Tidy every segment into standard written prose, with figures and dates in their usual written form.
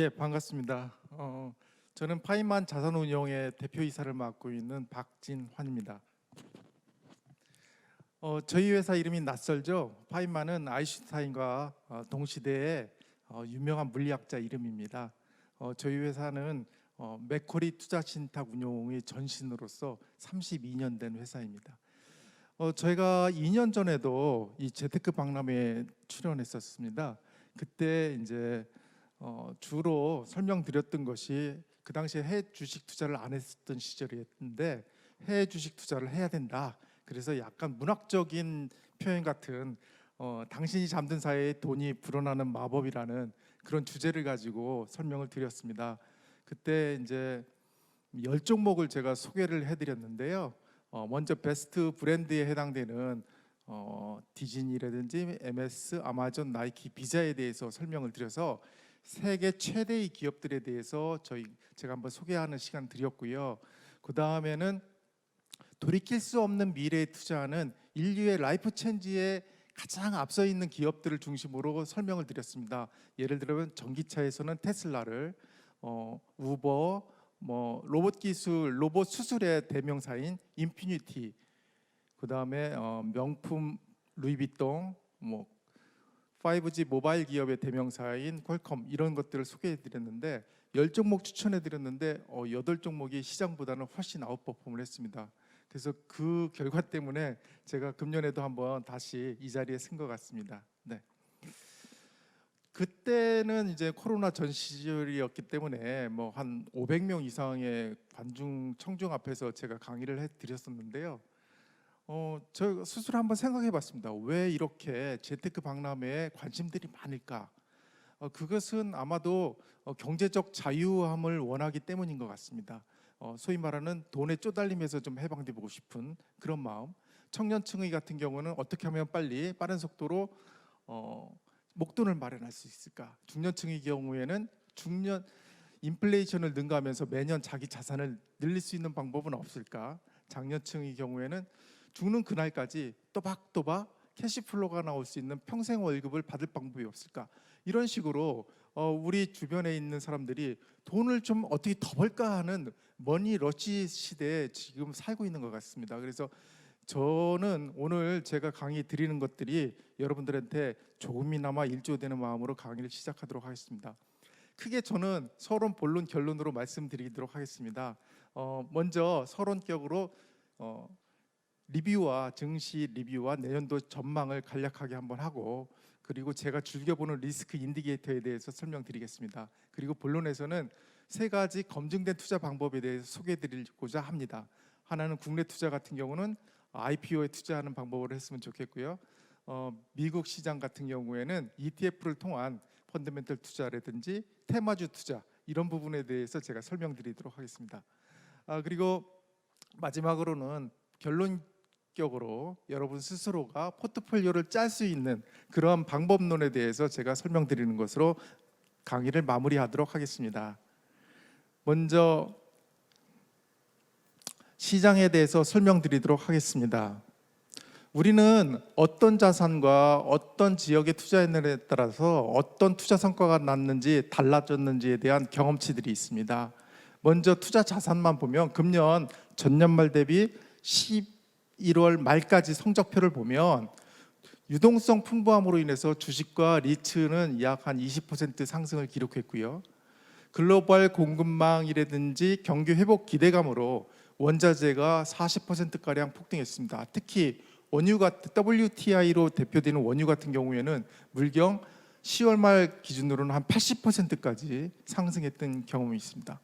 예, 반갑습니다. 저는 파이만 자산운용의 대표이사를 맡고 있는 박진환입니다. 저희 회사 이름이 낯설죠? 파이만은 아인슈타인과 동시대의 유명한 물리학자 이름입니다. 저희 회사는 맥쿼리 투자신탁 운용의 전신으로서 32년 된 회사입니다. 저희가 2년 전에도 이 재테크 박람회에 출연했었습니다. 그때 이제 주로 설명드렸던 것이 그 당시에 해외 주식 투자를 안 했었던 시절이었는데 해외 주식 투자를 해야 된다. 그래서 약간 문학적인 표현 같은 당신이 잠든 사이에 돈이 불어나는 마법이라는 그런 주제를 가지고 설명을 드렸습니다. 그때 이제 10종목을 제가 소개를 해드렸는데요. 먼저 베스트 브랜드에 해당되는 디즈니라든지 MS, 아마존, 나이키, 비자에 대해서 설명을 드려서 세계 최대의 기업들에 대해서 제가 한번 소개하는 시간 드렸고요. 그 다음에는 돌이킬 수 없는 미래에 투자하는 인류의 라이프 체인지에 가장 앞서 있는 기업들을 중심으로 설명을 드렸습니다. 예를 들면 전기차에서는 테슬라를, 우버, 로봇 기술, 로봇 수술의 대명사인 인피니티, 그 다음에 명품 루이비통, 5G 모바일 기업의 대명사인 퀄컴 이런 것들을 소개해드렸는데 10종목 추천해드렸는데 8종목이 시장보다는 훨씬 아웃퍼폼을 했습니다. 그래서 그 결과 때문에 제가 금년에도 한번 다시 이 자리에 쓴 것 같습니다. 네. 그때는 이제 코로나 전 시절이었기 때문에 한 500명 이상의 관중 청중 앞에서 제가 강의를 해드렸었는데요. 저 스스로 한번 생각해봤습니다. 왜 이렇게 재테크 박람회에 관심들이 많을까? 그것은 아마도 경제적 자유함을 원하기 때문인 것 같습니다. 소위 말하는 돈에 쪼달림에서 좀 해방되고 싶은 그런 마음. 청년층의 같은 경우는 어떻게 하면 빨리 빠른 속도로 목돈을 마련할 수 있을까? 중년층의 경우에는 중년 인플레이션을 능가하면서 매년 자기 자산을 늘릴 수 있는 방법은 없을까? 장년층의 경우에는 죽는 그날까지 또박또박 캐시플로가 나올 수 있는 평생 월급을 받을 방법이 없을까? 이런 식으로 우리 주변에 있는 사람들이 돈을 좀 어떻게 더 벌까 하는 머니 러시 시대에 지금 살고 있는 것 같습니다. 그래서 저는 오늘 제가 강의 드리는 것들이 여러분들한테 조금이나마 일조되는 마음으로 강의를 시작하도록 하겠습니다. 크게 저는 서론, 본론, 결론으로 말씀드리도록 하겠습니다. 먼저 서론격으로 리뷰와 증시 리뷰와 내년도 전망을 간략하게 한번 하고, 그리고 제가 즐겨보는 리스크 인디케이터에 대해서 설명드리겠습니다. 그리고 본론에서는 3가지 검증된 투자 방법에 대해서 소개해드리고자 합니다. 하나는 국내 투자 같은 경우는 IPO에 투자하는 방법으로 했으면 좋겠고요. 미국 시장 같은 경우에는 ETF를 통한 펀더멘털 투자라든지 테마주 투자 이런 부분에 대해서 제가 설명드리도록 하겠습니다. 그리고 마지막으로는 결론적으로 여러분 스스로가 포트폴리오를 짤 수 있는 그런 방법론에 대해서 제가 설명드리는 것으로 강의를 마무리하도록 하겠습니다. 먼저 시장에 대해서 설명드리도록 하겠습니다. 우리는 어떤 자산과 어떤 지역에 투자했느냐에 따라서 어떤 투자 성과가 났는지 달라졌는지에 대한 경험치들이 있습니다. 먼저 투자 자산만 보면 금년 전년 말 대비 11월 말까지 성적표를 보면 유동성 풍부함으로 인해서 주식과 리츠는 약 한 20% 상승을 기록했고요. 글로벌 공급망이라든지 경기 회복 기대감으로 원자재가 40%가량 폭등했습니다. 특히 원유 같은 WTI로 대표되는 원유 같은 경우에는 물경 10월 말 기준으로는 한 80%까지 상승했던 경험이 있습니다.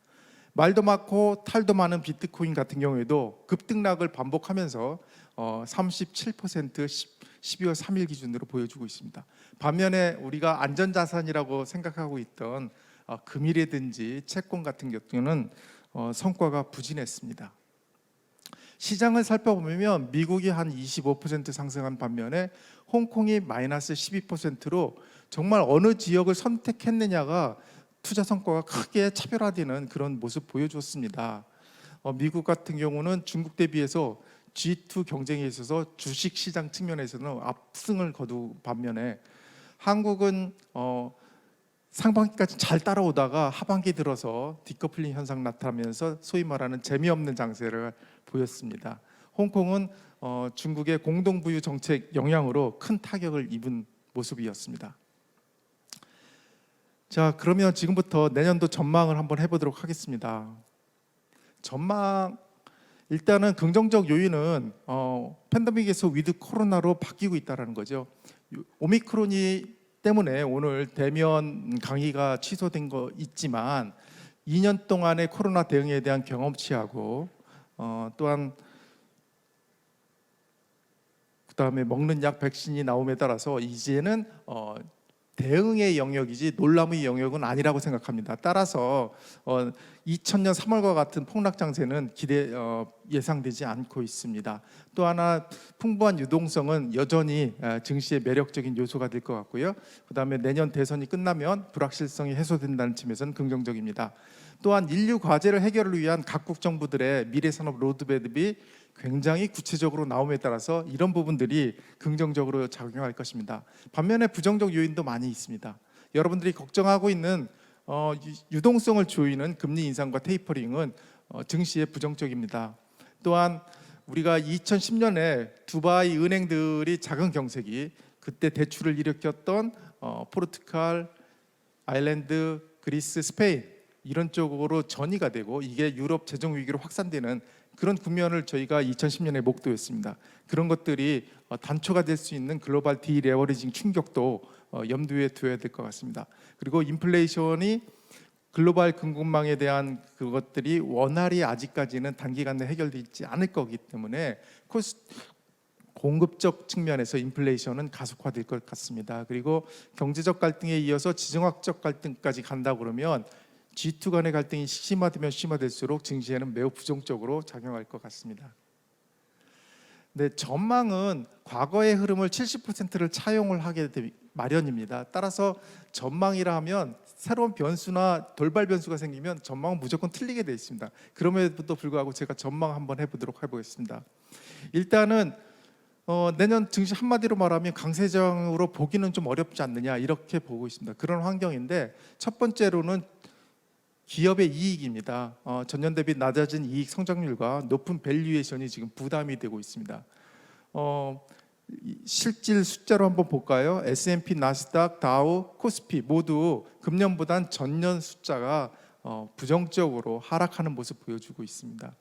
말도 많고 탈도 많은 비트코인 같은 경우에도 급등락을 반복하면서 37% 12월 3일 기준으로 보여주고 있습니다. 반면에 우리가 안전자산이라고 생각하고 있던 금이라든지 채권 같은 경우는 성과가 부진했습니다. 시장을 살펴보면 미국이 한 25% 상승한 반면에 홍콩이 마이너스 12%로 정말 어느 지역을 선택했느냐가 투자 성과가 크게 차별화되는 그런 모습 보여줬습니다. 미국 같은 경우는 중국 대비해서 G2 경쟁에 있어서 주식 시장 측면에서는 압승을 거둔 반면에 한국은 상반기까지 잘 따라오다가 하반기 들어서 디커플링 현상 나타나면서 소위 말하는 재미없는 장세를 보였습니다. 홍콩은 중국의 공동부유 정책 영향으로 큰 타격을 입은 모습이었습니다. 자, 그러면 지금부터 내년도 전망을 한번 해보도록 하겠습니다. 전망, 일단은 긍정적 요인은 팬데믹에서 위드 코로나로 바뀌고 있다는 거죠. 오미크론이 때문에 오늘 대면 강의가 취소된 거 있지만 2년 동안의 코로나 대응에 대한 경험치하고 또한 그다음에 먹는 약 백신이 나옴에 따라서 이제는 대응의 영역이지 놀람의 영역은 아니라고 생각합니다. 따라서 2000년 3월과 같은 폭락 장세는 예상되지 않고 있습니다. 또 하나 풍부한 유동성은 여전히 증시의 매력적인 요소가 될 것 같고요. 그다음에 내년 대선이 끝나면 불확실성이 해소된다는 측면에서는 긍정적입니다. 또한 인류 과제를 해결을 위한 각국 정부들의 미래 산업 로드맵이 굉장히 구체적으로 나옴에 따라서 이런 부분들이 긍정적으로 작용할 것입니다. 반면에 부정적 요인도 많이 있습니다. 여러분들이 걱정하고 있는 유동성을 조이는 금리 인상과 테이퍼링은 증시에 부정적입니다. 또한 우리가 2010년에 두바이 은행들이 작은 경색이 그때 대출을 일으켰던 포르투갈, 아일랜드, 그리스, 스페인 이런 쪽으로 전이가 되고 이게 유럽 재정 위기로 확산되는 그런 국면을 저희가 2010년에 목도했습니다. 그런 것들이 단초가 될 수 있는 글로벌 디레버리징 충격도 염두에 두어야 될 것 같습니다. 그리고 인플레이션이 글로벌 금융망에 대한 그것들이 원활히 아직까지는 단기간 내에 해결되지 않을 거기 때문에 공급적 측면에서 인플레이션은 가속화될 것 같습니다. 그리고 경제적 갈등에 이어서 지정학적 갈등까지 간다 그러면 G2 간의 갈등이 심화되면 심화될수록 증시에는 매우 부정적으로 작용할 것 같습니다. 네, 전망은 과거의 흐름을 70%를 차용을 하게 마련입니다. 따라서 전망이라 하면 새로운 변수나 돌발 변수가 생기면 전망은 무조건 틀리게 되어 있습니다. 그럼에도 불구하고 제가 전망 한번 해보도록 해보겠습니다. 일단은 내년 증시 한마디로 말하면 강세장으로 보기는 좀 어렵지 않느냐 이렇게 보고 있습니다. 그런 환경인데 첫 번째로는 기업의 이익입니다. 전년 대비 낮아진 이익 성장률과 높은 밸류에이션이 지금 부담이 되고 있습니다. 실질 숫자로 한번 볼까요? S&P, 나스닥, 다우, 코스피 모두 금년보단 전년 숫자가 부정적으로 하락하는 모습 보여주고 있습니다.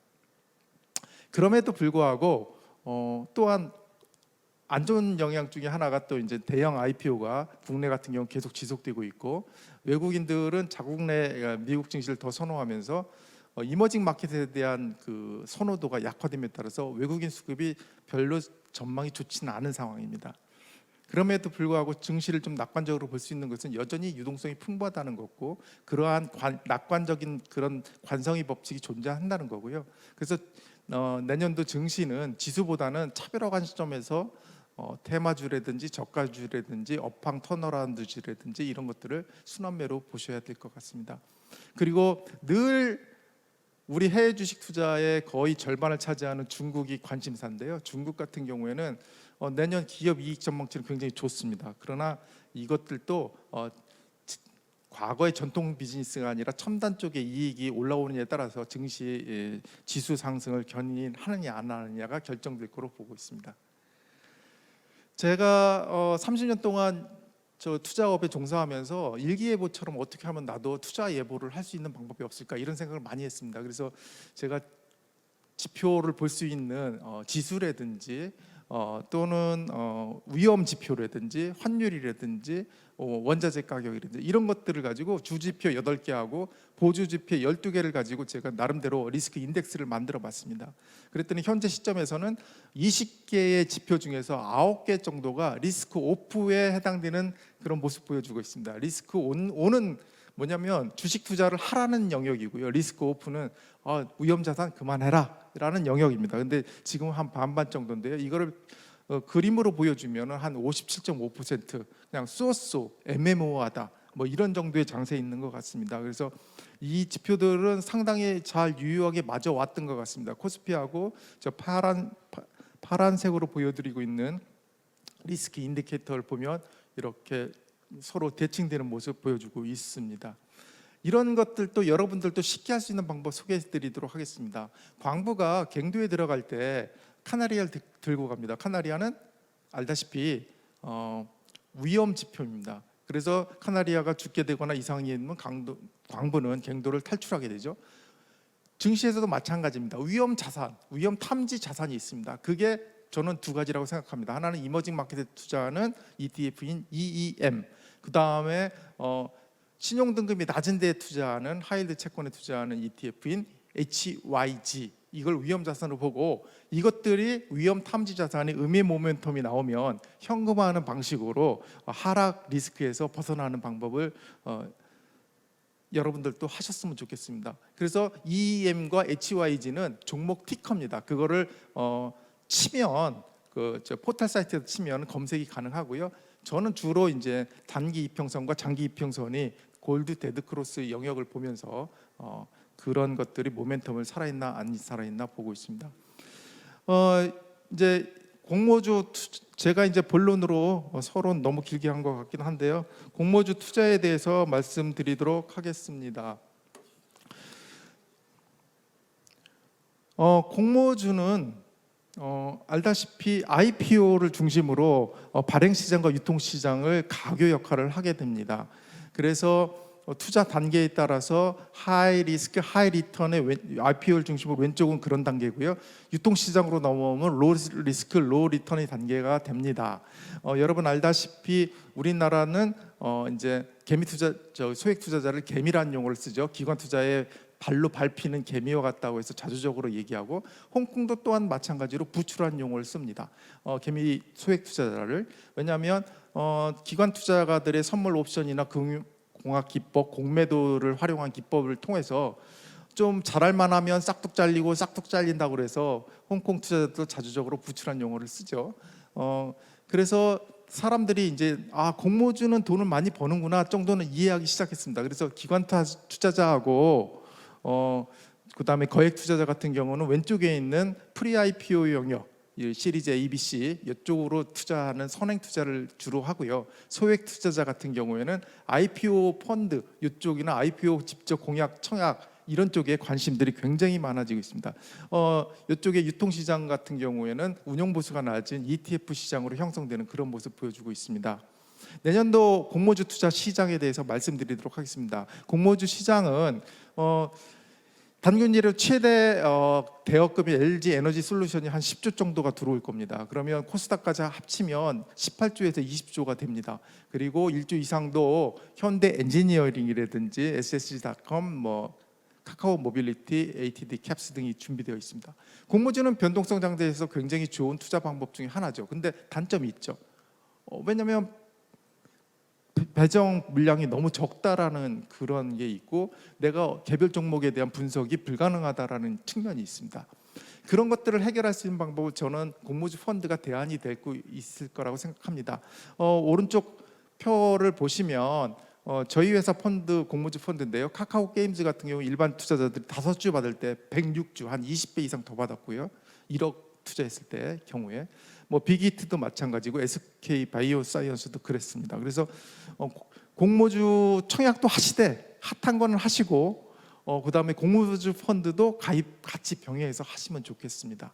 그럼에도 불구하고 또한 안 좋은 영향 중에 하나가 또 이제 대형 IPO가 국내 같은 경우 계속 지속되고 있고 외국인들은 자국 내 미국 증시를 더 선호하면서 이머징 마켓에 대한 그 선호도가 약화됨에 따라서 외국인 수급이 별로 전망이 좋지는 않은 상황입니다. 그럼에도 불구하고 증시를 좀 낙관적으로 볼 수 있는 것은 여전히 유동성이 풍부하다는 거고 그러한 낙관적인 그런 관성의 법칙이 존재한다는 거고요. 그래서 내년도 증시는 지수보다는 차별화 관점에서 테마주라든지 저가주라든지 업황 턴어라운드주라든지 이런 것들을 순환매로 보셔야 될 것 같습니다. 그리고 늘 우리 해외 주식 투자의 거의 절반을 차지하는 중국이 관심사인데요. 중국 같은 경우에는 내년 기업 이익 전망치는 굉장히 좋습니다. 그러나 이것들도 과거의 전통 비즈니스가 아니라 첨단 쪽의 이익이 올라오느냐에 따라서 증시 지수 상승을 견인하느냐 안 하느냐가 결정될 거로 보고 있습니다. 제가 30년 동안 저 투자업에 종사하면서 일기예보처럼 어떻게 하면 나도 투자 예보를 할 수 있는 방법이 없을까 이런 생각을 많이 했습니다. 그래서 제가 지표를 볼 수 있는 지수라든지 또는 위험 지표라든지 환율이라든지 원자재 가격이라든지 이런 것들을 가지고 주지표 8개하고 보조지표 12개를 가지고 제가 나름대로 리스크 인덱스를 만들어 봤습니다. 그랬더니 현재 시점에서는 20개의 지표 중에서 9개 정도가 리스크 오프에 해당되는 그런 모습 보여주고 있습니다. 리스크 온은 뭐냐면 주식 투자를 하라는 영역이고요. 리스크 오프는 위험 자산 그만해라 라는 영역입니다. 근데 지금 한 반반 정도인데요. 이거를 그림으로 보여주면 한 57.5% 그냥 쏘쏘 애매모호하다 뭐 이런 정도의 장세에 있는 것 같습니다. 그래서 이 지표들은 상당히 잘 유효하게 맞아 왔던 것 같습니다. 코스피하고 저 파란색으로 보여드리고 있는 리스크 인디케이터를 보면 이렇게 서로 대칭되는 모습 보여주고 있습니다. 이런 것들도 여러분들도 쉽게 할 수 있는 방법 소개해드리도록 하겠습니다. 광부가 갱도에 들어갈 때 카나리아를 들고 갑니다. 카나리아는 알다시피 위험 지표입니다. 그래서 카나리아가 죽게 되거나 이상이 있는 광부는 갱도를 탈출하게 되죠. 증시에서도 마찬가지입니다. 위험 자산, 위험 탐지 자산이 있습니다. 그게 저는 두 가지라고 생각합니다. 하나는 이머징 마켓에 투자하는 ETF인 EEM, 그 다음에 신용 등급이 낮은 데에 투자하는 하이힐드 채권에 투자하는 ETF인 HYG, 이걸 위험 자산으로 보고 이것들이 위험 탐지 자산이 음의 모멘텀이 나오면 현금화하는 방식으로 하락 리스크에서 벗어나는 방법을 여러분들도 하셨으면 좋겠습니다. 그래서 EEM과 HYG는 종목 티커입니다. 그거를 치면 포털 사이트에서 치면 검색이 가능하고요. 저는 주로 이제 단기 이평선과 장기 이평선이 골드 데드 크로스 영역을 보면서 그런 것들이 모멘텀을 살아있나 안 살아있나 보고 있습니다. 이제 공모주 제가 이제 본론으로 서로 너무 길게 한 것 같긴 한데요. 공모주 투자에 대해서 말씀드리도록 하겠습니다. 공모주는 알다시피 IPO를 중심으로 발행 시장과 유통 시장을 가교 역할을 하게 됩니다. 그래서 투자 단계에 따라서 하이 리스크, 하이 리턴의 IPO를 중심으로 왼쪽은 그런 단계고요. 유통 시장으로 넘어오면 로 리스크, 로 리턴의 단계가 됩니다. 여러분 알다시피 우리나라는 이제 개미 투자, 소액 투자자를 개미라는 용어를 쓰죠. 기관 투자에 발로 밟히는 개미와 같다고 해서 자주적으로 얘기하고, 홍콩도 또한 마찬가지로 부추라는 용어를 씁니다. 개미 소액 투자자를. 왜냐하면 기관 투자가들의 선물 옵션이나 공학 기법, 공매도를 활용한 기법을 통해서 좀 잘할 만하면 싹둑 잘리고 싹둑 잘린다고 그래서 홍콩 투자자도 자주적으로 부추라는 용어를 쓰죠. 그래서 사람들이 이제 공모주는 돈을 많이 버는구나 정도는 이해하기 시작했습니다. 그래서 기관 투자자하고 그다음에 거액 투자자 같은 경우는 왼쪽에 있는 프리 IPO 영역, 시리즈 A, B, C 이쪽으로 투자하는 선행 투자를 주로 하고요. 소액 투자자 같은 경우에는 IPO 펀드 이쪽이나 IPO 직접 공약, 청약 이런 쪽에 관심들이 굉장히 많아지고 있습니다. 이쪽에 유통시장 같은 경우에는 운용 보수가 낮은 ETF 시장으로 형성되는 그런 모습 보여주고 있습니다. 내년도 공모주 투자 시장에 대해서 말씀드리도록 하겠습니다. 공모주 시장은 단균일로 최대 대여금이 LG 에너지 솔루션이 한 10조 정도가 들어올 겁니다. 그러면 코스닥까지 합치면 18조에서 20조가 됩니다. 그리고 1조 이상도 현대 엔지니어링이라든지 SSG.com, 카카오 모빌리티, ATD 캡스 등이 준비되어 있습니다. 공모주는 변동성 장세에서 굉장히 좋은 투자 방법 중에 하나죠. 근데 단점이 있죠. 왜냐하면 배정 물량이 너무 적다라는 그런 게 있고, 내가 개별 종목에 대한 분석이 불가능하다라는 측면이 있습니다. 그런 것들을 해결할 수 있는 방법을 저는 공모주 펀드가 대안이 되고 있을 거라고 생각합니다. 오른쪽 표를 보시면 저희 회사 펀드 공모주 펀드인데요. 카카오 게임즈 같은 경우 일반 투자자들이 5주 받을 때 106주, 한 20배 이상 더 받았고요. 1억 투자했을 때 경우에 빅히트도 마찬가지고 SK 바이오사이언스도 그랬습니다. 그래서 공모주 청약도 하시되 핫한 거는 하시고 그다음에 공모주 펀드도 가입 같이 병행해서 하시면 좋겠습니다.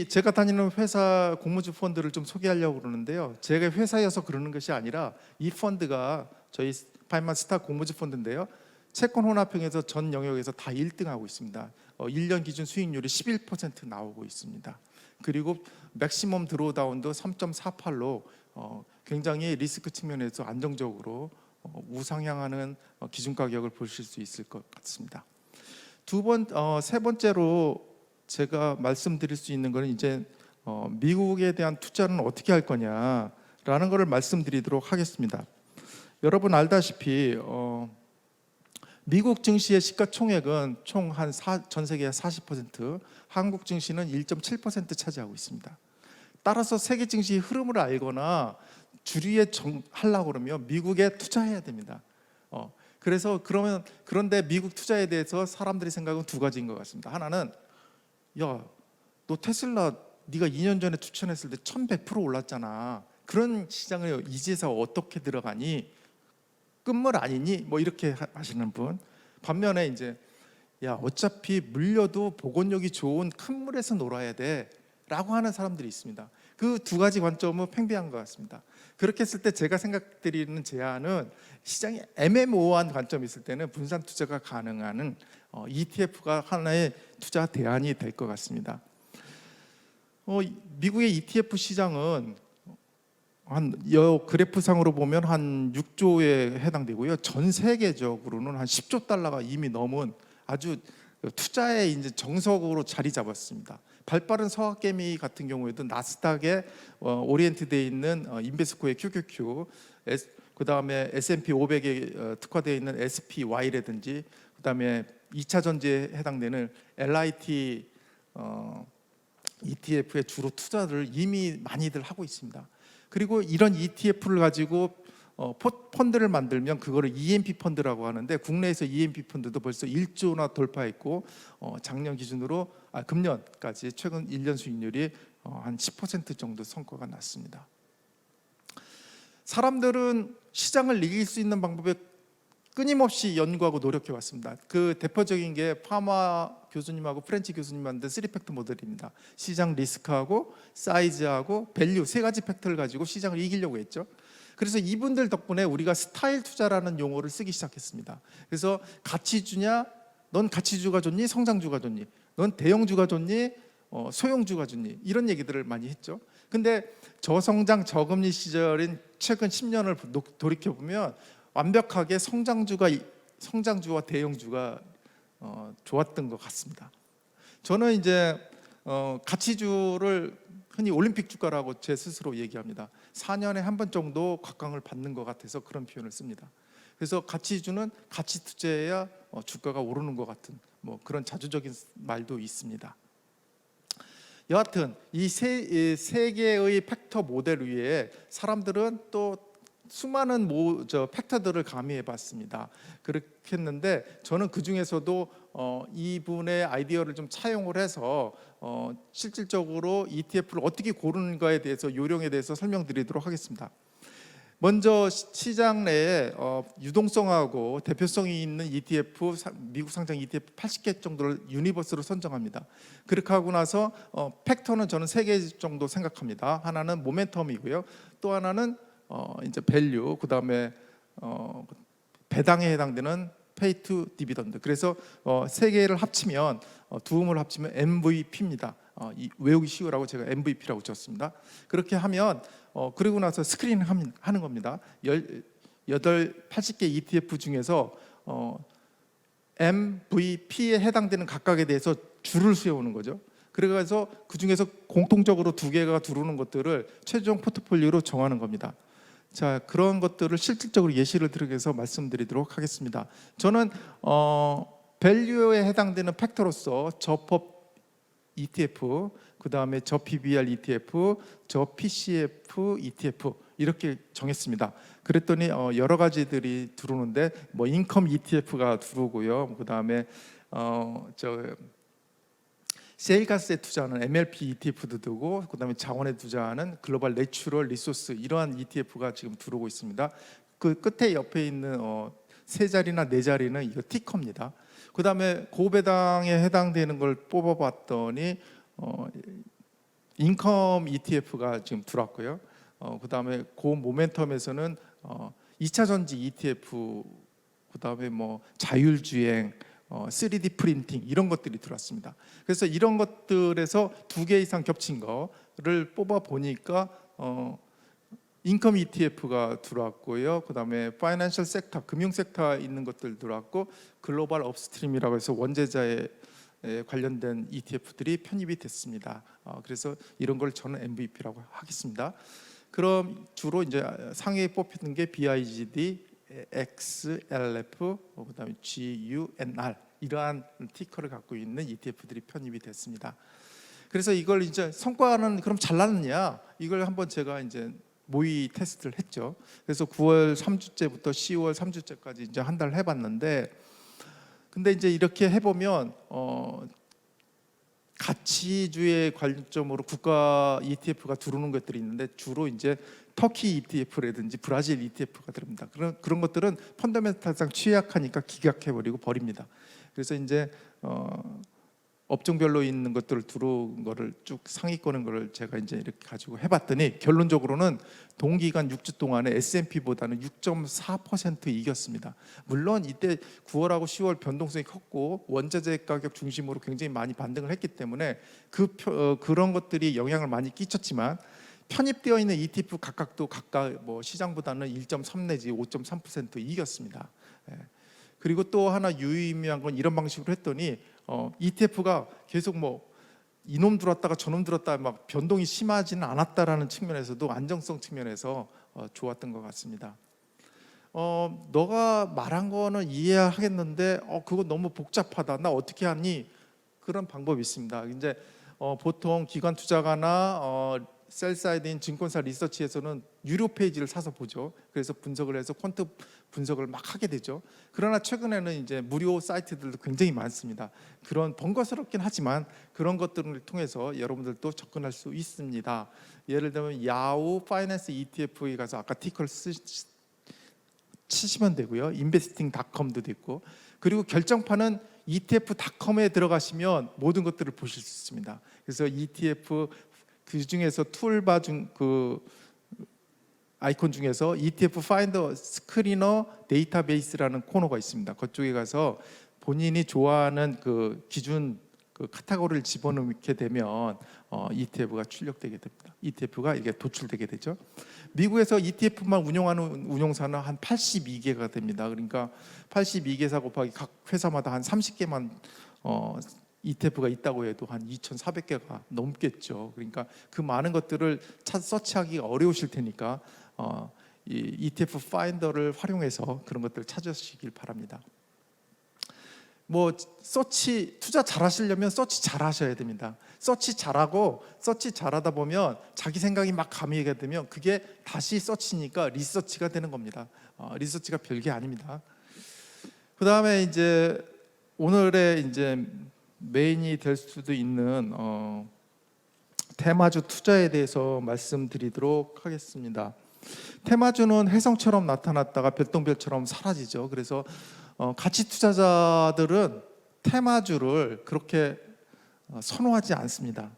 제가 다니는 회사 공모주 펀드를 좀 소개하려고 그러는데요. 제가 회사여서 그러는 것이 아니라 이 펀드가 저희 파이만 스타 공모주 펀드인데요. 채권 혼합형에서 전 영역에서 다 1등하고 있습니다. 1년 기준 수익률이 11% 나오고 있습니다. 그리고 맥시멈 드로다운도 3.48로 굉장히 리스크 측면에서 안정적으로 우상향하는 기준 가격을 보실 수 있을 것 같습니다. 세 번째로 제가 말씀드릴 수 있는 것은 이제 미국에 대한 투자는 어떻게 할 거냐라는 것을 말씀드리도록 하겠습니다. 여러분 알다시피 미국 증시의 시가총액은 총 전 세계의 40%, 한국 증시는 1.7% 차지하고 있습니다. 따라서 세계 증시의 흐름을 알거나 주류에 하려고 그러면 미국에 투자해야 됩니다. 그런데 미국 투자에 대해서 사람들의 생각은 두 가지인 것 같습니다. 하나는 너 테슬라 네가 2년 전에 추천했을 때 1100% 올랐잖아. 그런 시장을 이제서 어떻게 들어가니? 끝물 아니니? 뭐 이렇게 하시는 분. 반면에 이제 야, 어차피 물려도 복원력이 좋은 큰 물에서 놀아야 돼 라고 하는 사람들이 있습니다. 그 두 가지 관점은 팽배한 것 같습니다. 그렇게 했을 때 제가 생각드리는 제안은, 시장이 애매모호한 관점이 있을 때는 분산 투자가 가능한 ETF가 하나의 투자 대안이 될 것 같습니다. 미국의 ETF 시장은 그래프상으로 보면 한 6조에 해당되고요. 전 세계적으로는 한 10조 달러가 이미 넘은 아주 투자의 이제 정석으로 자리 잡았습니다. 발빠른 서학개미 같은 경우에도 나스닥에 오리엔트되어 있는 인베스코의 QQQ, 그 다음에 S&P 500에 특화되어 있는 SPY라든지, 그 다음에 2차 전지에 해당되는 LIT ETF에 주로 투자를 이미 많이들 하고 있습니다. 그리고 이런 ETF를 가지고 펀드를 만들면 그거를 EMP 펀드라고 하는데, 국내에서 EMP 펀드도 벌써 1조나 돌파했고, 작년 기준으로 금년까지 최근 1년 수익률이 한 10% 정도 성과가 났습니다. 사람들은 시장을 이길 수 있는 방법에 끊임없이 연구하고 노력해 왔습니다. 그 대표적인 게 파마 교수님하고 프렌치 교수님 만든 3팩터 모델입니다. 시장 리스크하고 사이즈하고 밸류 세 가지 팩터를 가지고 시장을 이기려고 했죠. 그래서 이분들 덕분에 우리가 스타일 투자라는 용어를 쓰기 시작했습니다. 그래서 가치주냐, 넌 가치주가 좋니, 성장주가 좋니, 넌 대형주가 좋니, 소형주가 좋니, 이런 얘기들을 많이 했죠. 근데 저성장 저금리 시절인 최근 10년을 돌이켜 보면 완벽하게 성장주와 대형주가 좋았던 것 같습니다. 저는 이제 가치주를 흔히 올림픽 주가라고 제 스스로 얘기합니다. 4년에 한 번 정도 각광을 받는 것 같아서 그런 표현을 씁니다. 그래서 가치주는 가치 투자해야 주가가 오르는 것 같은 뭐 그런 자주적인 말도 있습니다. 여하튼 이 세 개의 팩터 모델 위에 사람들은 또 수많은 팩터들을 가미해봤습니다. 그렇게 했는데 저는 그 중에서도 이분의 아이디어를 좀 차용을 해서 실질적으로 ETF를 어떻게 고르는가에 대해서, 요령에 대해서 설명드리도록 하겠습니다. 먼저 시장 내에 유동성하고 대표성이 있는 ETF, 미국 상장 ETF 80개 정도를 유니버스로 선정합니다. 그렇게 하고 나서 팩터는 저는 3개 정도 생각합니다. 하나는 모멘텀이고요. 또 하나는 이제 밸류, 그 다음에 배당에 해당되는 페이 투 디비던드. 그래서 3개를 합치면, 두음을 합치면 MVP입니다. 외우기 쉬우라고 제가 MVP라고 줬습니다. 그렇게 하면 그리고 나서 스크린 하는 겁니다. 80개 ETF 중에서 MVP에 해당되는 각각에 대해서 줄을 세우는 거죠. 그래서 그 중에서 공통적으로 2개가 들어오는 것들을 최종 포트폴리오로 정하는 겁니다. 자, 그런 것들을 실질적으로 예시를 들어서 말씀드리도록 하겠습니다. 저는 밸류에 해당되는 팩터로서 저법 ETF, 그 다음에 저 PBR ETF, 저 PCF ETF 이렇게 정했습니다. 그랬더니 여러 가지들이 들어오는데, 뭐 인컴 ETF가 들어오고요. 그 다음에 세일가스에 투자하는 MLP ETF도 들고, 그 다음에 자원에 투자하는 글로벌 내추럴 리소스, 이러한 ETF가 지금 들어오고 있습니다. 그 끝에 옆에 있는 3자리나 4자리는 이거 티커입니다. 그 다음에 고배당에 해당되는 걸 뽑아봤더니 인컴 ETF가 지금 들어왔고요. 그 다음에 고 모멘텀에서는 2차 전지 ETF, 그 다음에 뭐 자율주행, 3D 프린팅 이런 것들이 들어왔습니다. 그래서 이런 것들에서 2개 이상 겹친 거를 뽑아 보니까 인컴 ETF가 들어왔고요. 그 다음에 파이낸셜 섹터, 금융 섹터에 있는 것들 들어왔고, 글로벌 업스트림이라고 해서 원재자에 관련된 ETF들이 편입이 됐습니다. 그래서 이런 걸 저는 MVP라고 하겠습니다. 그럼 주로 이제 상위에 뽑히는 게 BIGD, XLF, 그다음에 GUNR 이러한 티커를 갖고 있는 ETF들이 편입이 됐습니다. 그래서 이걸 이제 성과는 그럼 잘 나느냐, 이걸 한번 제가 이제 모의 테스트를 했죠. 그래서 9월 3주째부터 10월 3주째까지 이제 한 달 해봤는데, 근데 이제 이렇게 해보면 가치주의 관점으로 국가 ETF가 들어오는 것들이 있는데 주로 이제 터키 ETF라든지 브라질 ETF가 들어옵니다. 그런 것들은 펀더멘탈상 취약하니까 기각해버리고 버립니다. 그래서 이제 업종별로 있는 것들을 들어온 거를 쭉 상위권인 거를 제가 이제 이렇게 가지고 해봤더니 결론적으로는 동기간 6주 동안에 S&P보다는 6.4% 이겼습니다. 물론 이때 9월하고 10월 변동성이 컸고 원자재 가격 중심으로 굉장히 많이 반등을 했기 때문에 그런 것들이 영향을 많이 끼쳤지만 편입되어 있는 ETF 각각도 각각 뭐 시장보다는 1.3 내지 5.3% 이겼습니다. 예. 그리고 또 하나 유의미한 건 이런 방식으로 했더니 ETF가 계속 뭐 이놈 들었다가 저놈 들었다 막 변동이 심하지는 않았다라는 측면에서도 안정성 측면에서 좋았던 것 같습니다. 너가 말한 거는 이해하겠는데 그거 너무 복잡하다. 나 어떻게 하니? 그런 방법이 있습니다. 이제 보통 기관 투자가나 셀사이드인 증권사 리서치에서는 유료 페이지를 사서 보죠. 그래서 분석을 해서 퀀트 분석을 막 하게 되죠. 그러나 최근에는 이제 무료 사이트들도 굉장히 많습니다. 그런 번거스럽긴 하지만 그런 것들을 통해서 여러분들도 접근할 수 있습니다. 예를 들면 야후 파이낸스 ETF에 가서 아까 티커를 치시면 되고요. investing.com도 있고, 그리고 결정판은 ETF.com에 들어가시면 모든 것들을 보실 수 있습니다. 그래서 ETF 그 중에서 툴바 그 아이콘 중에서 ETF 파인더 스크리너 데이터베이스라는 코너가 있습니다. 그쪽에 가서 본인이 좋아하는 그 기준 그 카테고리를 집어넣게 되면 ETF가 출력되게 됩니다. ETF가 이게 도출되게 되죠. 미국에서 ETF만 운영하는 운용사는 한 82개가 됩니다. 그러니까 82개사 곱하기 각 회사마다 한 30개만 ETF가 있다고 해도 한 2,400개가 넘겠죠. 그러니까 그 많은 것들을 서치하기가 어려우실 테니까 이 ETF 파인더를 활용해서 그런 것들을 찾으시길 바랍니다. 뭐 서치 투자 잘하시려면 서치 잘하셔야 됩니다. 서치 잘하다 보면 자기 생각이 막 가미가 되면 그게 다시 서치니까 리서치가 되는 겁니다. 리서치가 별게 아닙니다. 그 다음에 이제 오늘의 이제 메인이 될 수도 있는 테마주 투자에 대해서 말씀드리도록 하겠습니다. 테마주는 혜성처럼 나타났다가 별똥별처럼 사라지죠. 그래서 가치 투자자들은 테마주를 그렇게 선호하지 않습니다.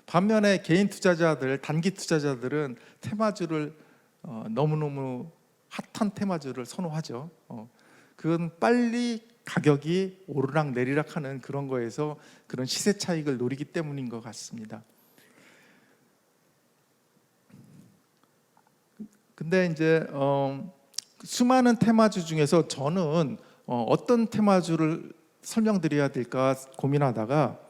반면에 개인 투자자들, 단기 투자자들은 테마주를 너무너무 핫한 테마주를 선호하죠. 그건 빨리 가격이 오르락 내리락 하는 그런 거에서 그런 시세 차익을 노리기 때문인 것 같습니다. 근데 이제 수많은 테마주 중에서 저는 어떤 테마주를 설명드려야 될까 고민하다가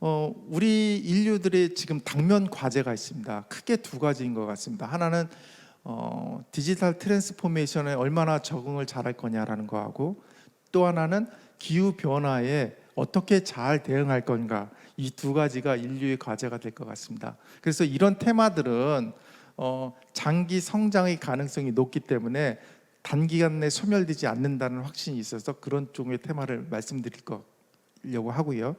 우리 인류들의 지금 당면 과제가 있습니다. 크게 두 가지인 것 같습니다. 하나는 디지털 트랜스포메이션에 얼마나 적응을 잘할 거냐라는 거하고, 또 하나는 기후 변화에 어떻게 잘 대응할 건가, 이 두 가지가 인류의 과제가 될 것 같습니다. 그래서 이런 테마들은 장기 성장의 가능성이 높기 때문에 단기간 내 소멸되지 않는다는 확신이 있어서 그런 종류의 테마를 말씀드릴 거려고 하고요.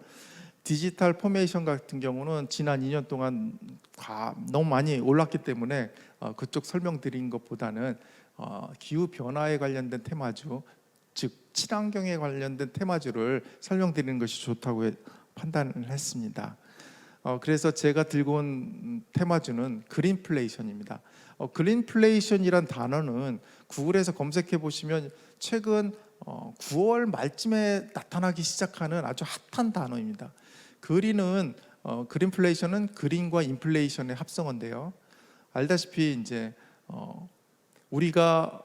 디지털 포메이션 같은 경우는 지난 2년 동안 너무 많이 올랐기 때문에 그쪽 설명드린 것보다는 기후 변화에 관련된 테마주, 즉 친환경에 관련된 테마주를 설명드리는 것이 좋다고 판단을 했습니다. 그래서 제가 들고 온 테마주는 그린플레이션입니다. 그린플레이션이란 단어는 구글에서 검색해 보시면 최근 9월 말쯤에 나타나기 시작하는 아주 핫한 단어입니다. 그린플레이션은 그린과 인플레이션의 합성어인데요. 알다시피 이제 우리가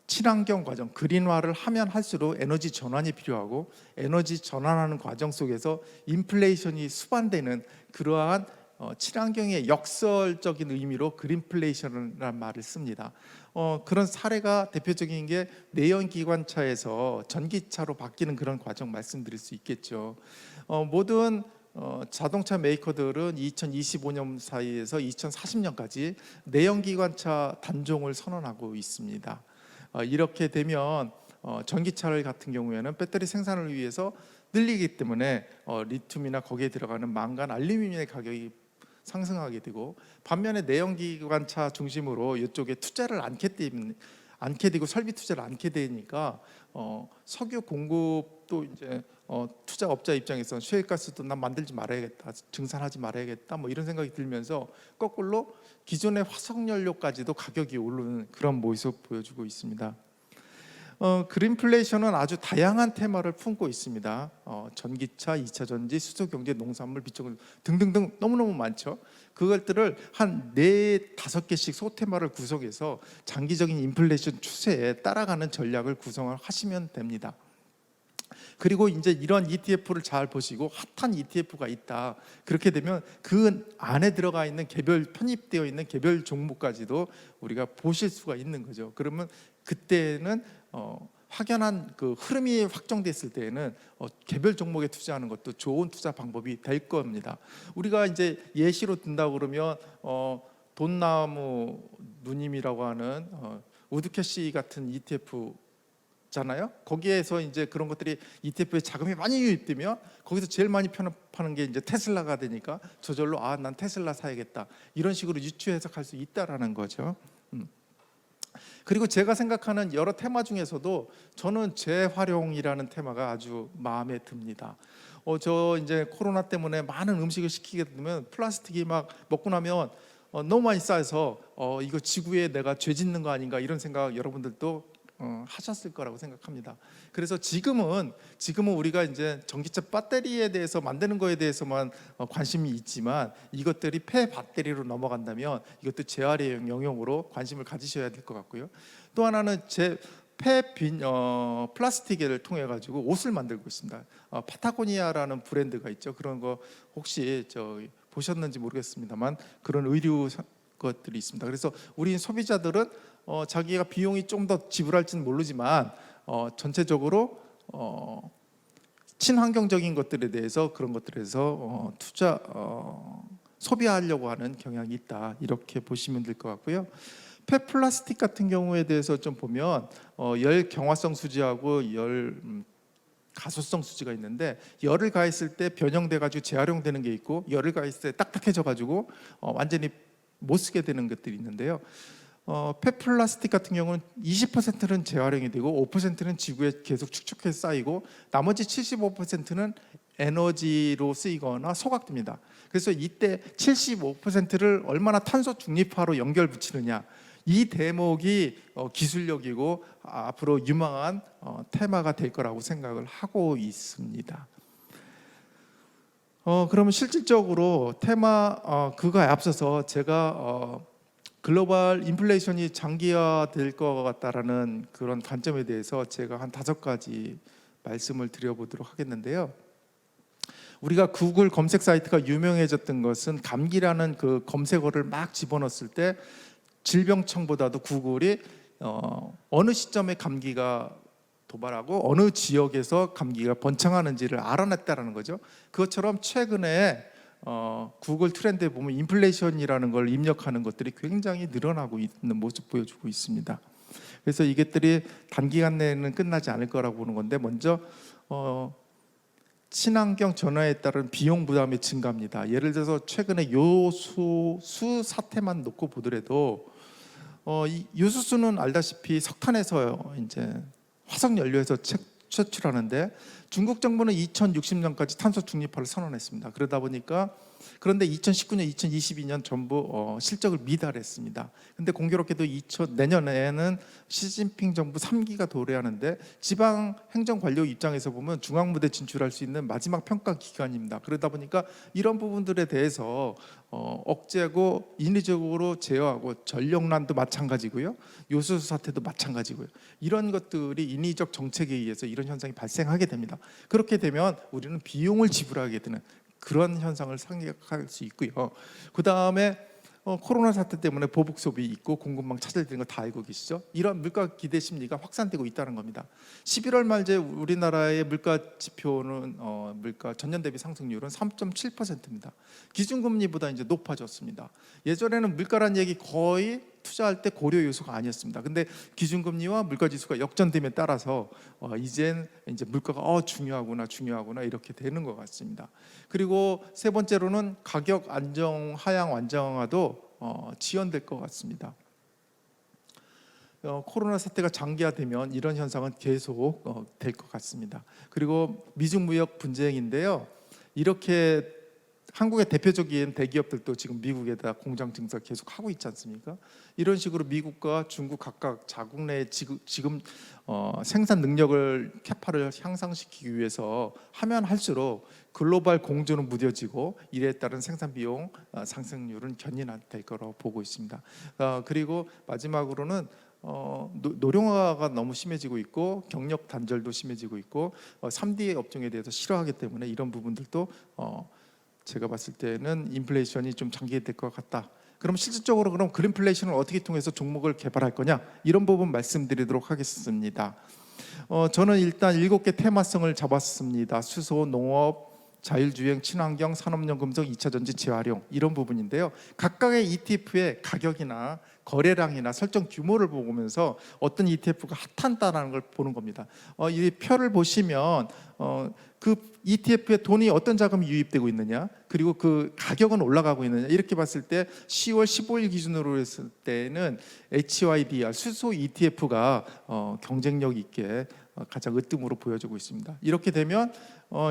친환경 과정, 그린화를 하면 할수록 에너지 전환이 필요하고, 에너지 전환하는 과정 속에서 인플레이션이 수반되는 그러한 친환경의 역설적인 의미로 그린플레이션이라는 말을 씁니다. 그런 사례가 대표적인 게 내연기관차에서 전기차로 바뀌는 그런 과정 말씀드릴 수 있겠죠. 모든 자동차 메이커들은 2025년 사이에서 2040년까지 내연기관차 단종을 선언하고 있습니다. 이렇게 되면 전기차 같은 경우에는 배터리 생산을 위해서 늘리기 때문에 리튬이나 거기에 들어가는 망간, 알루미늄의 가격이 상승하게 되고, 반면에 내연기관차 중심으로 이쪽에 투자를 않게 되고 설비 투자를 않게 되니까 석유 공급도 이제 투자업자 입장에서는 셰일가스도 난 만들지 말아야겠다, 증산하지 말아야겠다, 뭐 이런 생각이 들면서 거꾸로 기존의 화석연료까지도 가격이 오르는 그런 모습 보여주고 있습니다. 그린플레이션은 아주 다양한 테마를 품고 있습니다. 전기차, 2차 전지, 수소경제, 농산물, 비축 등등등 너무너무 많죠. 그것들을 한 4-5개씩 소테마를 구성해서 장기적인 인플레이션 추세에 따라가는 전략을 구성을 하시면 됩니다. 그리고 이제 이런 ETF를 잘 보시고 핫한 ETF가 있다, 그렇게 되면 그 안에 들어가 있는 개별 편입되어 있는 개별 종목까지도 우리가 보실 수가 있는 거죠. 그러면 그때는 확연한 그 흐름이 확정됐을 때에는 개별 종목에 투자하는 것도 좋은 투자 방법이 될 겁니다. 우리가 이제 예시로 든다 그러면 돈나무 누님이라고 하는 우드캐시 같은 ETF 잖아요. 거기에서 이제 그런 것들이 ETF에 자금이 많이 유입되면 거기서 제일 많이 파는 게 이제 테슬라가 되니까 저절로 난 테슬라 사야겠다, 이런 식으로 유추 해석할 수 있다라는 거죠. 그리고 제가 생각하는 여러 테마 중에서도 저는 재활용이라는 테마가 아주 마음에 듭니다. 저 이제 코로나 때문에 많은 음식을 시키게 되면 플라스틱이 막 먹고 나면 너무 많이 쌓여서 이거 지구에 내가 죄 짓는 거 아닌가, 이런 생각 여러분들도 하셨을 거라고 생각합니다. 그래서 지금은 우리가 이제 전기차 배터리에 대해서 만드는 거에 대해서만 관심이 있지만, 이것들이 폐 배터리로 넘어간다면 이것도 재활용 영역으로 관심을 가지셔야 될 것 같고요. 또 하나는 플라스틱을 통해 가지고 옷을 만들고 있습니다. 파타고니아라는 브랜드가 있죠. 그런 거 혹시 보셨는지 모르겠습니다만 그런 의류 것들이 있습니다. 그래서 우리 소비자들은 자기가 비용이 좀 더 지불할지는 모르지만 전체적으로 친환경적인 것들에 대해서, 그런 것들에서 소비하려고 하는 경향이 있다, 이렇게 보시면 될 것 같고요. 폐플라스틱 같은 경우에 대해서 좀 보면 열 경화성 수지하고 열 가소성 수지가 있는데, 열을 가했을 때 변형돼 가지고 재활용되는 게 있고, 열을 가했을 때 딱딱해져 가지고 완전히 못 쓰게 되는 것들이 있는데요. 폐플라스틱 같은 경우는 20%는 재활용이 되고 5%는 지구에 계속 축적해 쌓이고 나머지 75%는 에너지로 쓰이거나 소각됩니다. 그래서 이때 75%를 얼마나 탄소 중립화로 연결 붙이느냐, 이 대목이 기술력이고 앞으로 유망한 테마가 될 거라고 생각을 하고 있습니다. 그러면 실질적으로 테마 그거에 앞서서 제가 글로벌 인플레이션이 장기화될 것 같다라는 그런 관점에 대해서 제가 한 5가지 말씀을 드려보도록 하겠는데요. 우리가 구글 검색 사이트가 유명해졌던 것은 감기라는 그 검색어를 막 집어넣었을 때 질병청보다도 구글이 어느 시점에 감기가 도발하고 어느 지역에서 감기가 번창하는지를 알아냈다는 거죠. 그것처럼 최근에 구글 트렌드에 보면 인플레이션이라는 걸 입력하는 것들이 굉장히 늘어나고 있는 모습 보여주고 있습니다. 그래서 이것들이 단기간 내에는 끝나지 않을 거라고 보는 건데, 먼저 친환경 전환에 따른 비용 부담이 증가합니다. 예를 들어서 최근에 요수 사태만 놓고 보더라도 이 요수수는 알다시피 석탄에서 이제 화석 연료에서 채출하는데, 중국 정부는 2060년까지 탄소 중립화를 선언했습니다. 그러다 보니까, 그런데 2019년, 2022년 전부 실적을 미달했습니다. 근데 공교롭게도 내년에는 시진핑 정부 3기가 도래하는데, 지방 행정 관료 입장에서 보면 중앙 무대 진출할 수 있는 마지막 평가 기간입니다. 그러다 보니까 이런 부분들에 대해서 억제하고 인위적으로 제어하고, 전력난도 마찬가지고요, 요수수 사태도 마찬가지고요. 이런 것들이 인위적 정책에 의해서 이런 현상이 발생하게 됩니다. 그렇게 되면 우리는 비용을 지불하게 되는 그런 현상을 생각할 수 있고요. 그 다음에 코로나 사태 때문에 보복 소비 있고 공급망 차질되는 거 다 알고 계시죠? 이런 물가 기대 심리가 확산되고 있다는 겁니다. 11월 말제 우리나라의 물가 지표는 물가 전년 대비 상승률은 3.7%입니다. 기준금리보다 이제 높아졌습니다. 예전에는 물가란 얘기 거의 투자할 때 고려 요소가 아니었습니다. 근데 기준금리와 물가지수가 역전됨에 따라서 이제 물가가 중요하구나 이렇게 되는 것 같습니다. 그리고 세 번째로는 가격 안정, 하향 완화도 지연될 것 같습니다. 코로나 사태가 장기화되면 이런 현상은 계속 될 것 같습니다. 그리고 미중 무역 분쟁인데요. 이렇게 한국의 대표적인 대기업들도 지금 미국에다 공장 증설 계속 하고 있지 않습니까? 이런 식으로 미국과 중국 각각 자국 내 지금 생산 능력을 캐파를 향상시키기 위해서 하면 할수록 글로벌 공조는 무뎌지고 이에 따른 생산 비용 상승률은 견인될 거라고 보고 있습니다. 그리고 마지막으로는 노령화가 너무 심해지고 있고 경력 단절도 심해지고 있고 3D 업종에 대해서 싫어하기 때문에 이런 부분들도 제가 봤을 때는 인플레이션이 좀 장기화될 것 같다. 그럼 실질적으로 그럼 그린플레이션을 어떻게 통해서 종목을 개발할 거냐, 이런 부분 말씀드리도록 하겠습니다. 저는 일단 7개 테마성을 잡았습니다. 수소, 농업, 자율주행, 친환경, 산업용 금속, 2차 전지 재활용, 이런 부분인데요. 각각의 ETF의 가격이나 거래량이나 설정 규모를 보면서 어떤 ETF가 핫한다라는 걸 보는 겁니다. 이 표를 보시면 그 ETF에 돈이 어떤 자금이 유입되고 있느냐, 그리고 그 가격은 올라가고 있느냐, 이렇게 봤을 때 10월 15일 기준으로 했을 때는 HYDR 수소 ETF가 경쟁력 있게 가장 으뜸으로 보여주고 있습니다. 이렇게 되면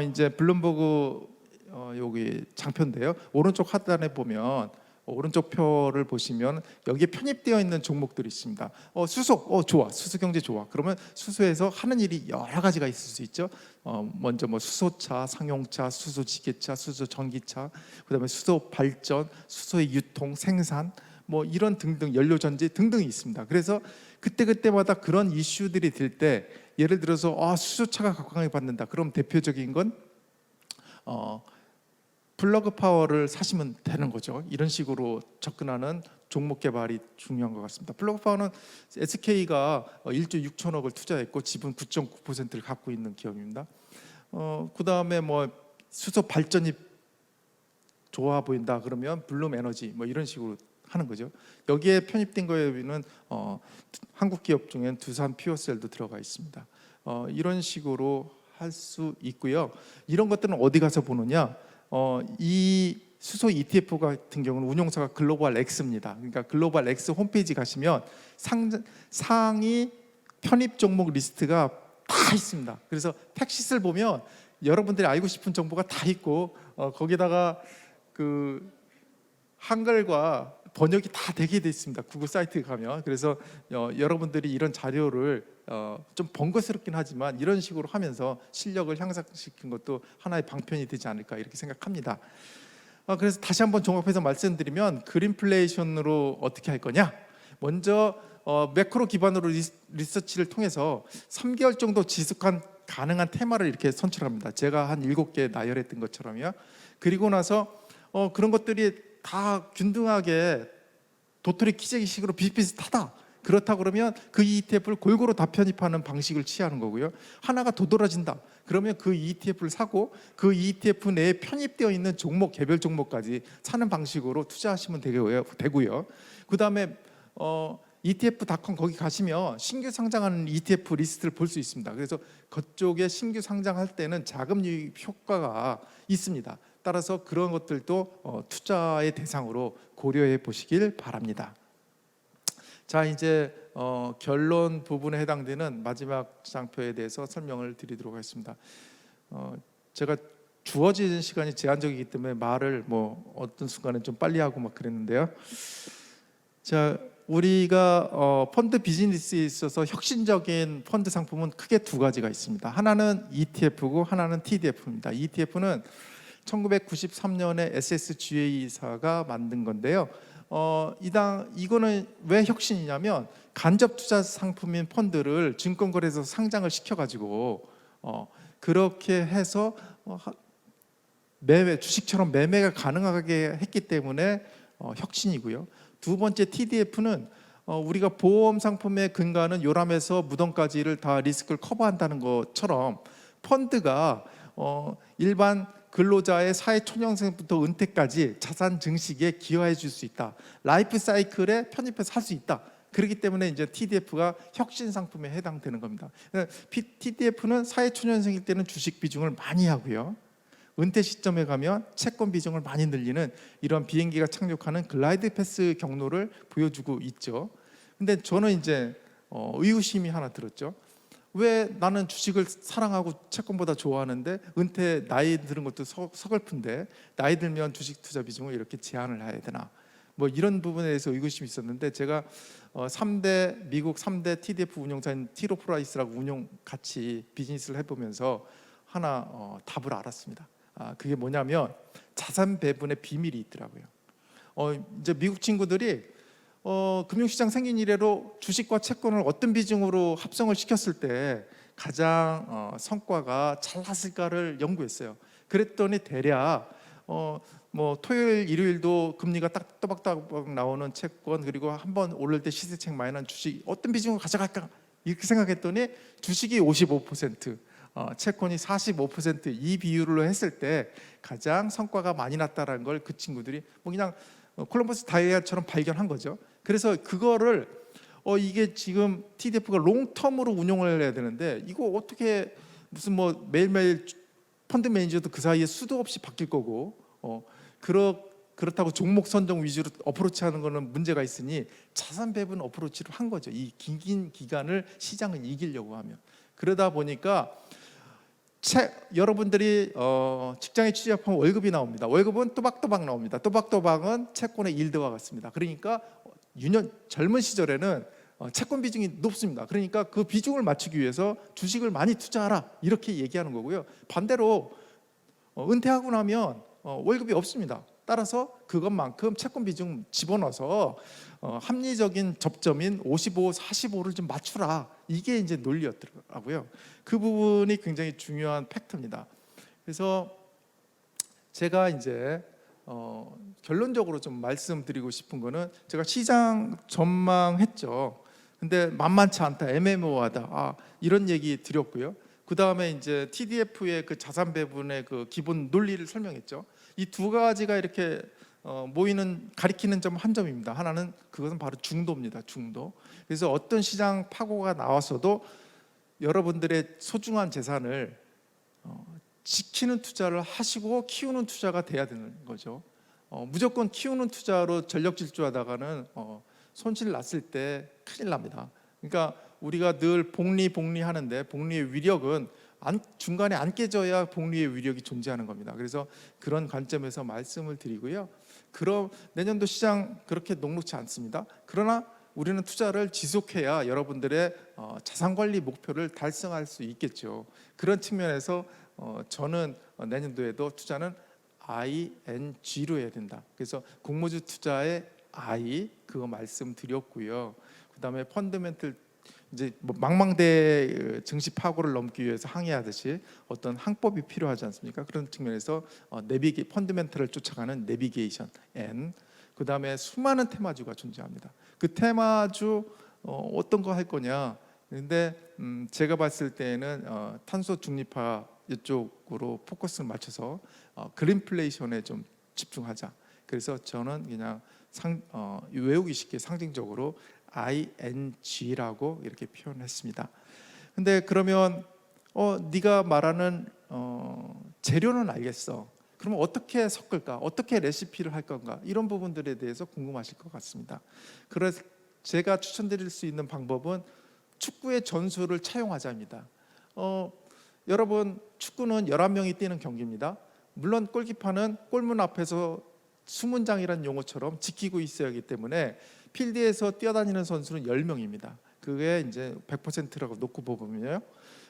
이제 블룸버그 여기 장표인데요. 오른쪽 하단에 보면 오른쪽 표를 보시면 여기에 편입되어 있는 종목들이 있습니다. 수소, 좋아, 수소 경제 좋아. 그러면 수소에서 하는 일이 여러 가지가 있을 수 있죠. 먼저 뭐 수소차, 상용차, 수소 지게차, 수소 전기차, 그다음에 수소 발전, 수소의 유통, 생산, 뭐 이런 등등 연료 전지 등등이 있습니다. 그래서 그때마다 그런 이슈들이 될 때, 예를 들어서 수소차가 각광을 받는다. 그럼 대표적인 건 플러그 파워를 사시면 되는 거죠. 이런 식으로 접근하는 종목 개발이 중요한 것 같습니다. 플러그 파워는 SK가 1조 6천억을 투자했고 지분 9.9%를 갖고 있는 기업입니다. 그 다음에 뭐 수소 발전이 좋아 보인다 그러면 블룸 에너지 뭐 이런 식으로 하는 거죠. 여기에 편입된 거에는 한국 기업 중엔 두산 퓨어셀도 들어가 있습니다. 이런 식으로 할 수 있고요. 이런 것들은 어디 가서 보느냐? 이 수소 ETF 같은 경우는 운용사가 글로벌 X입니다. 그러니까 글로벌 X 홈페이지 가시면 상위 편입 종목 리스트가 다 있습니다. 그래서 텍시스를 보면 여러분들이 알고 싶은 정보가 다 있고 거기다가 그 한글과 번역이 다 되게 돼 있습니다. 구글 사이트에 가면. 그래서 여러분들이 이런 자료를 좀 번거스럽긴 하지만 이런 식으로 하면서 실력을 향상시킨 것도 하나의 방편이 되지 않을까 이렇게 생각합니다. 그래서 다시 한번 종합해서 말씀드리면 그린플레이션으로 어떻게 할 거냐? 먼저 매크로 기반으로 리서치를 통해서 3개월 정도 지속한 가능한 테마를 이렇게 선출합니다. 제가 한 7개 나열했던 것처럼요. 그리고 나서 그런 것들이 다 균등하게 도토리 키재기식으로 비슷비슷하다. 그렇다 그러면 그 ETF를 골고루 다 편입하는 방식을 취하는 거고요. 하나가 도드라진다. 그러면 그 ETF를 사고 그 ETF 내에 편입되어 있는 종목, 개별 종목까지 사는 방식으로 투자하시면 되고요. 그다음에 ETF.com 거기 가시면 신규 상장하는 ETF 리스트를 볼 수 있습니다. 그래서 그쪽에 신규 상장할 때는 자금 유입 효과가 있습니다. 따라서 그런 것들도 투자의 대상으로 고려해 보시길 바랍니다. 자, 이제 결론 부분에 해당되는 마지막 장표에 대해서 설명을 드리도록 하겠습니다. 제가 주어진 시간이 제한적이기 때문에 말을 뭐 어떤 순간에 좀 빨리 하고 막 그랬는데요. 자, 우리가 펀드 비즈니스에 있어서 혁신적인 펀드 상품은 크게 두 가지가 있습니다. 하나는 ETF고 하나는 TDF입니다. ETF는 1993년에 SSGA사가 만든 건데요. 이거는 왜 혁신이냐면 간접 투자 상품인 펀드를 증권거래소에서 상장을 시켜가지고 그렇게 해서 매매, 주식처럼 매매가 가능하게 했기 때문에 혁신이고요. 두 번째 TDF는 우리가 보험 상품의 근간은 요람에서 무덤까지를 다 리스크를 커버한다는 것처럼 펀드가 일반 근로자의 사회 초년생부터 은퇴까지 자산 증식에 기여해 줄 수 있다. 라이프 사이클에 편입해서 할 수 있다. 그렇기 때문에 이제 TDF가 혁신 상품에 해당되는 겁니다. TDF는 사회 초년생일 때는 주식 비중을 많이 하고요. 은퇴 시점에 가면 채권 비중을 많이 늘리는 이런 비행기가 착륙하는 글라이드 패스 경로를 보여주고 있죠. 근데 저는 이제 의구심이 하나 들었죠. 왜 나는 주식을 사랑하고 채권보다 좋아하는데 은퇴 나이 드는 것도 서글픈데 나이 들면 주식 투자 비중을 이렇게 제한을 해야 되나? 뭐 이런 부분에 대해서 의구심이 있었는데 제가 미국 3대 TDF 운용사인 티로프라이스라고 같이 비즈니스를 해보면서 하나 답을 알았습니다. 그게 뭐냐면 자산 배분의 비밀이 있더라고요. 이제 미국 친구들이 금융시장 생긴 이래로 주식과 채권을 어떤 비중으로 합성을 시켰을 때 가장 성과가 잘 났을까를 연구했어요. 그랬더니 대략 뭐 토요일, 일요일도 금리가 딱 또박또박 나오는 채권 그리고 한번 오를 때 시세책 많이 난 주식 어떤 비중으로 가져갈까 이렇게 생각했더니 주식이 55%, 채권이 45%이 비율로 했을 때 가장 성과가 많이 났다라는 걸 그 친구들이 뭐 그냥 콜럼버스 다이아처럼 발견한 거죠. 그래서 그거를 이게 지금 TDF가 롱텀으로 운용을 해야 되는데 이거 어떻게 무슨 뭐 매일매일 펀드 매니저도 그 사이에 수도 없이 바뀔 거고 그렇다고 종목 선정 위주로 어프로치하는 거는 문제가 있으니 자산 배분 어프로치로 한 거죠. 이 긴 기간을 시장을 이기려고 하면 그러다 보니까 여러분들이 직장에 취업하면 월급이 나옵니다. 월급은 또박또박 나옵니다. 또박또박은 채권의 일드와 같습니다. 그러니까 젊은 시절에는 채권 비중이 높습니다. 그러니까 그 비중을 맞추기 위해서 주식을 많이 투자하라 이렇게 얘기하는 거고요. 반대로 은퇴하고 나면 월급이 없습니다. 따라서 그것만큼 채권 비중 집어넣어서 합리적인 접점인 55, 45를 좀 맞추라. 이게 이제 논리였더라고요. 그 부분이 굉장히 중요한 팩트입니다. 그래서 제가 이제 결론적으로 좀 말씀드리고 싶은 거는 제가 시장 전망했죠. 근데 만만치 않다, 애매모호하다. 이런 얘기 드렸고요. 그 다음에 이제 TDF의 그 자산 배분의 그 기본 논리를 설명했죠. 이 두 가지가 이렇게 가리키는 점 한 점입니다. 하나는 그것은 바로 중도입니다. 중도. 그래서 어떤 시장 파고가 나왔어도 여러분들의 소중한 재산을 지키는 투자를 하시고 키우는 투자가 돼야 되는 거죠. 무조건 키우는 투자로 전력 질주하다가는 손실 났을 때 큰일 납니다. 그러니까 우리가 늘 복리 하는데 복리의 위력은 중간에 안 깨져야 복리의 위력이 존재하는 겁니다. 그래서 그런 관점에서 말씀을 드리고요. 그럼 내년도 시장 그렇게 녹록지 않습니다. 그러나 우리는 투자를 지속해야 여러분들의 자산 관리 목표를 달성할 수 있겠죠. 그런 측면에서 저는 내년도에도 투자는 ING로 해야 된다. 그래서 공모주 투자의 I 그거 말씀드렸고요. 그다음에 펀더멘털 이제 뭐 망망대 증시 파고를 넘기 위해서 항해하듯이 어떤 항법이 필요하지 않습니까? 그런 측면에서 펀더멘털을 쫓아가는 내비게이션 N 그다음에 수많은 테마주가 존재합니다. 그 테마주 어떤 거 할 거냐? 근데 제가 봤을 때는 탄소 중립화 이쪽으로 포커스를 맞춰서 그린플레이션에 좀 집중하자. 그래서 저는 그냥 외우기 쉽게 상징적으로 ING라고 이렇게 표현했습니다. 근데 그러면 네가 말하는 재료는 알겠어. 그러면 어떻게 섞을까? 어떻게 레시피를 할 건가? 이런 부분들에 대해서 궁금하실 것 같습니다. 그래서 제가 추천드릴 수 있는 방법은 축구의 전술을 차용하자입니다. 여러분 축구는 11명이 뛰는 경기입니다. 물론 골키퍼는 골문 앞에서 수문장이라는 용어처럼 지키고 있어야 하기 때문에 필드에서 뛰어다니는 선수는 10명입니다. 그게 이제 100%라고 놓고 보면요.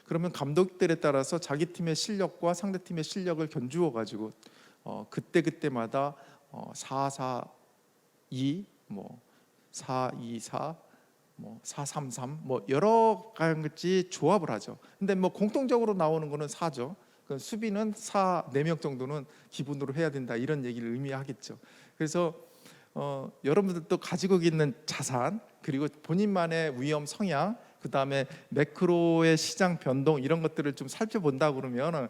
그러면 감독들에 따라서 자기 팀의 실력과 상대 팀의 실력을 견주어 가지고 그때마다 4-4-2, 뭐 4-2-4, 뭐 4-3-3, 뭐 여러 가지 조합을 하죠. 근데 뭐 공통적으로 나오는 거는 4죠. 그 수비는 4명 정도는 기본으로 해야 된다 이런 얘기를 의미하겠죠. 그래서 여러분들도 가지고 있는 자산 그리고 본인만의 위험 성향 그다음에 매크로의 시장 변동 이런 것들을 좀 살펴본다 그러면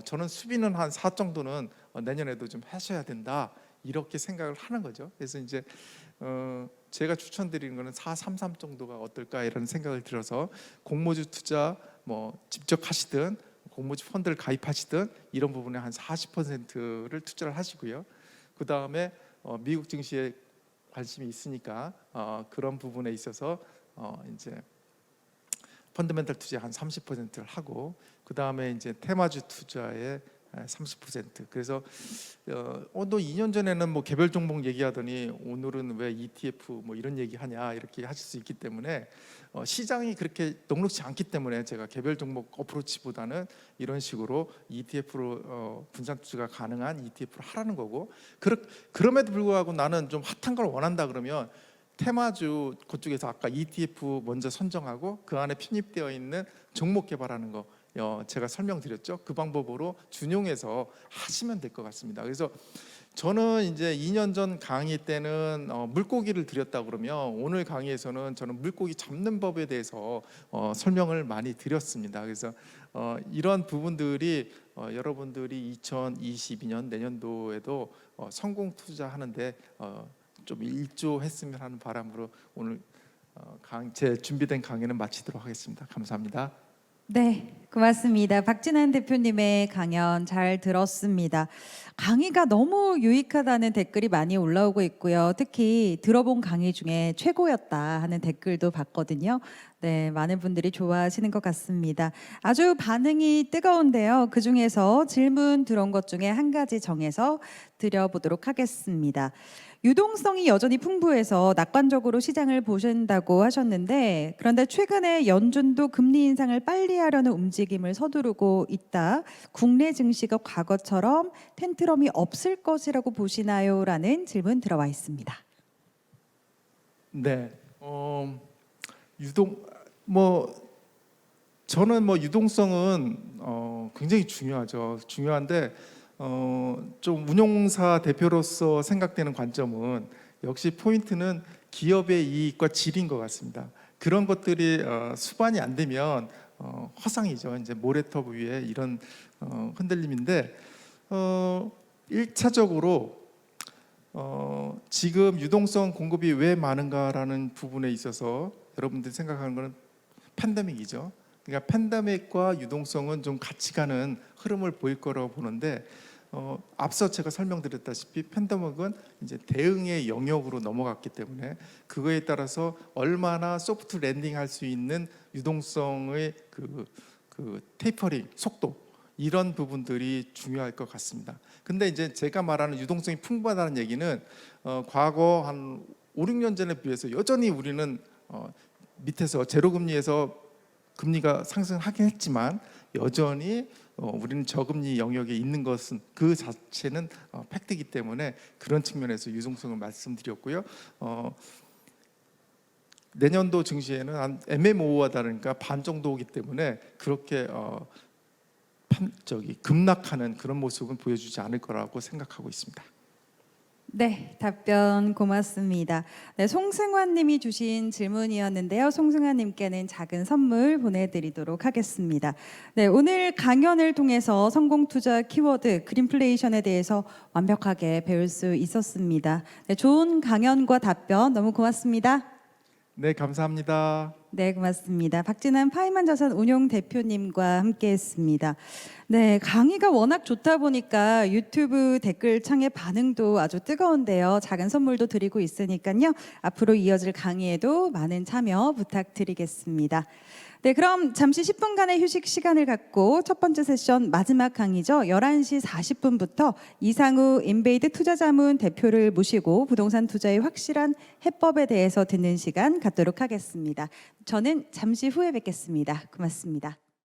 저는 수비는 한 4 정도는 내년에도 좀 하셔야 된다 이렇게 생각을 하는 거죠. 그래서 이제 제가 추천드리는 거는 433 정도가 어떨까 이런 생각을 들어서 공모주 투자 뭐 직접 하시든 공모주 펀드를 가입하시든 이런 부분에 한 40%를 투자를 하시고요. 그 다음에 미국 증시에 관심이 있으니까 그런 부분에 있어서 이제 펀더멘털 투자 한 30%를 하고 그 다음에 이제 테마주 투자에 30%. 그래서 또 2년 전에는 뭐 개별 종목 얘기하더니 오늘은 왜 ETF 뭐 이런 얘기하냐 이렇게 하실 수 있기 때문에 시장이 그렇게 녹록지 않기 때문에 제가 개별 종목 어프로치보다는 이런 식으로 ETF로 분산 투자가 가능한 ETF를 하라는 거고 그럼에도 불구하고 나는 좀 핫한 걸 원한다 그러면 테마주 그쪽에서 아까 ETF 먼저 선정하고 그 안에 편입되어 있는 종목 개발하는 거 제가 설명드렸죠. 그 방법으로 준용해서 하시면 될 것 같습니다. 그래서 저는 이제 2년 전 강의 때는 물고기를 드렸다 그러면 오늘 강의에서는 저는 물고기 잡는 법에 대해서 설명을 많이 드렸습니다. 그래서 이런 부분들이 여러분들이 2022년 내년도에도 성공 투자하는데 좀 일조했으면 하는 바람으로 오늘 제 준비된 강의는 마치도록 하겠습니다. 감사합니다. 네, 고맙습니다. 박진환 대표님의 강연 잘 들었습니다. 강의가 너무 유익하다는 댓글이 많이 올라오고 있고요. 특히 들어본 강의 중에 최고였다 하는 댓글도 봤거든요. 네, 많은 분들이 좋아하시는 것 같습니다. 아주 반응이 뜨거운데요. 그 중에서 질문 들어온 것 중에 한 가지 정해서 드려보도록 하겠습니다. 유동성이 여전히 풍부해서 낙관적으로 시장을 보신다고 하셨는데 그런데 최근에 연준도 금리 인상을 빨리 하려는 움직임을 서두르고 있다. 국내 증시가 과거처럼 텐트럼이 없을 것이라고 보시나요? 라는 질문 들어와 있습니다. 네, 저는 유동성은 굉장히 중요하죠. 중요한데 좀 운용사 대표로서 생각되는 관점은 역시 포인트는 기업의 이익과 질인 것 같습니다. 그런 것들이 수반이 안 되면 허상이죠. 이제 모래톱 위에 이런 흔들림인데 1차적으로 지금 유동성 공급이 왜 많은가라는 부분에 있어서 여러분들이 생각하는 것은 팬데믹이죠. 그러니까 팬데믹과 유동성은 좀 같이 가는 흐름을 보일 거라고 보는데 앞서 제가 설명드렸다시피 팬데믹은 이제 대응의 영역으로 넘어갔기 때문에 그거에 따라서 얼마나 소프트 랜딩할 수 있는 유동성의 그 테이퍼링 속도 이런 부분들이 중요할 것 같습니다. 근데 이제 제가 말하는 유동성이 풍부하다는 얘기는 과거 한 5, 6년 전에 비해서 여전히 우리는 밑에서 제로금리에서 금리가 상승하긴 했지만 여전히 우리는 저금리 영역에 있는 것은 그 자체는 팩트이기 때문에 그런 측면에서 유동성을 말씀드렸고요. 내년도 증시에는 한 MMO하다니까 반 정도 오기 때문에 그렇게 급락하는 그런 모습은 보여주지 않을 거라고 생각하고 있습니다. 네, 답변 고맙습니다. 네, 송승환 님이 주신 질문이었는데요. 송승환 님께는 작은 선물 보내드리도록 하겠습니다. 네, 오늘 강연을 통해서 성공 투자 키워드 그린플레이션에 대해서 완벽하게 배울 수 있었습니다. 네, 좋은 강연과 답변 너무 고맙습니다. 네, 감사합니다. 네, 고맙습니다. 박진환 파이만 자산 운용 대표님과 함께했습니다. 네, 강의가 워낙 좋다 보니까 유튜브 댓글창의 반응도 아주 뜨거운데요. 작은 선물도 드리고 있으니까요. 앞으로 이어질 강의에도 많은 참여 부탁드리겠습니다. 네, 그럼 잠시 10분간의 휴식 시간을 갖고 첫 번째 세션 마지막 강의죠. 11시 40분부터 이상우 인베이드 투자자문 대표를 모시고 부동산 투자의 확실한 해법에 대해서 듣는 시간 갖도록 하겠습니다. 저는 잠시 후에 뵙겠습니다. 고맙습니다.